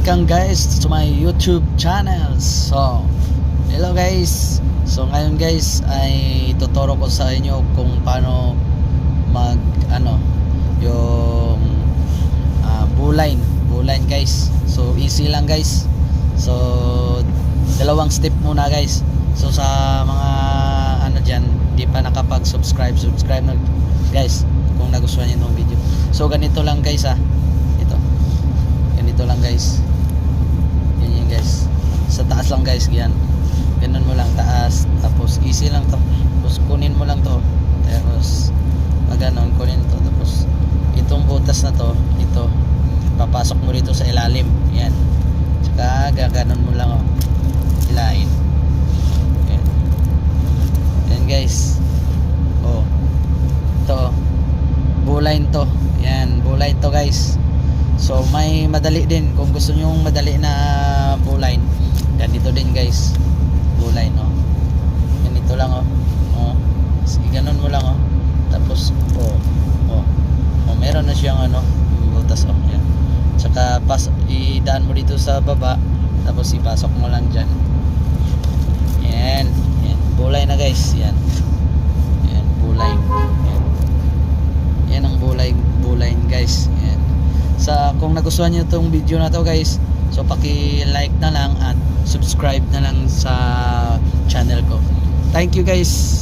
welcome guys to my YouTube channel. So, hello guys. So ngayon guys ay tuturo ko sa inyo kung paano mag yung buline guys. So easy lang guys. So dalawang step muna guys. So sa mga dyan, di pa nakapag-subscribe na guys kung nagustuhan niyo itong video. So ganito lang guys ganito lang guys. Yan guys. Sa taas lang guys, yan. Ganun mo lang taas, tapos easy lang to. Tapos kunin mo lang to. Tapos maganon kunin to, tapos itong butas na to, ito papasok mo dito sa ilalim. Yan. Saka gaganon mo lang hilain. Yan. Yan guys. Oh. Ito. Buline to. Yan, buline to guys. So may madali din kung gusto niyo madali na buline. Ganito din guys. Buline ganito lang ganon mo lang tapos meron na siyang butas yan. Tsaka idaan mo dito sa baba, tapos ipasok mo lang diyan. Yan. Buline na guys. Yan buline. Yan ang buline guys. Yan. Kung nagustuhan niyo tong video na to guys, so paki-like na lang at subscribe na lang sa channel ko. Thank you guys.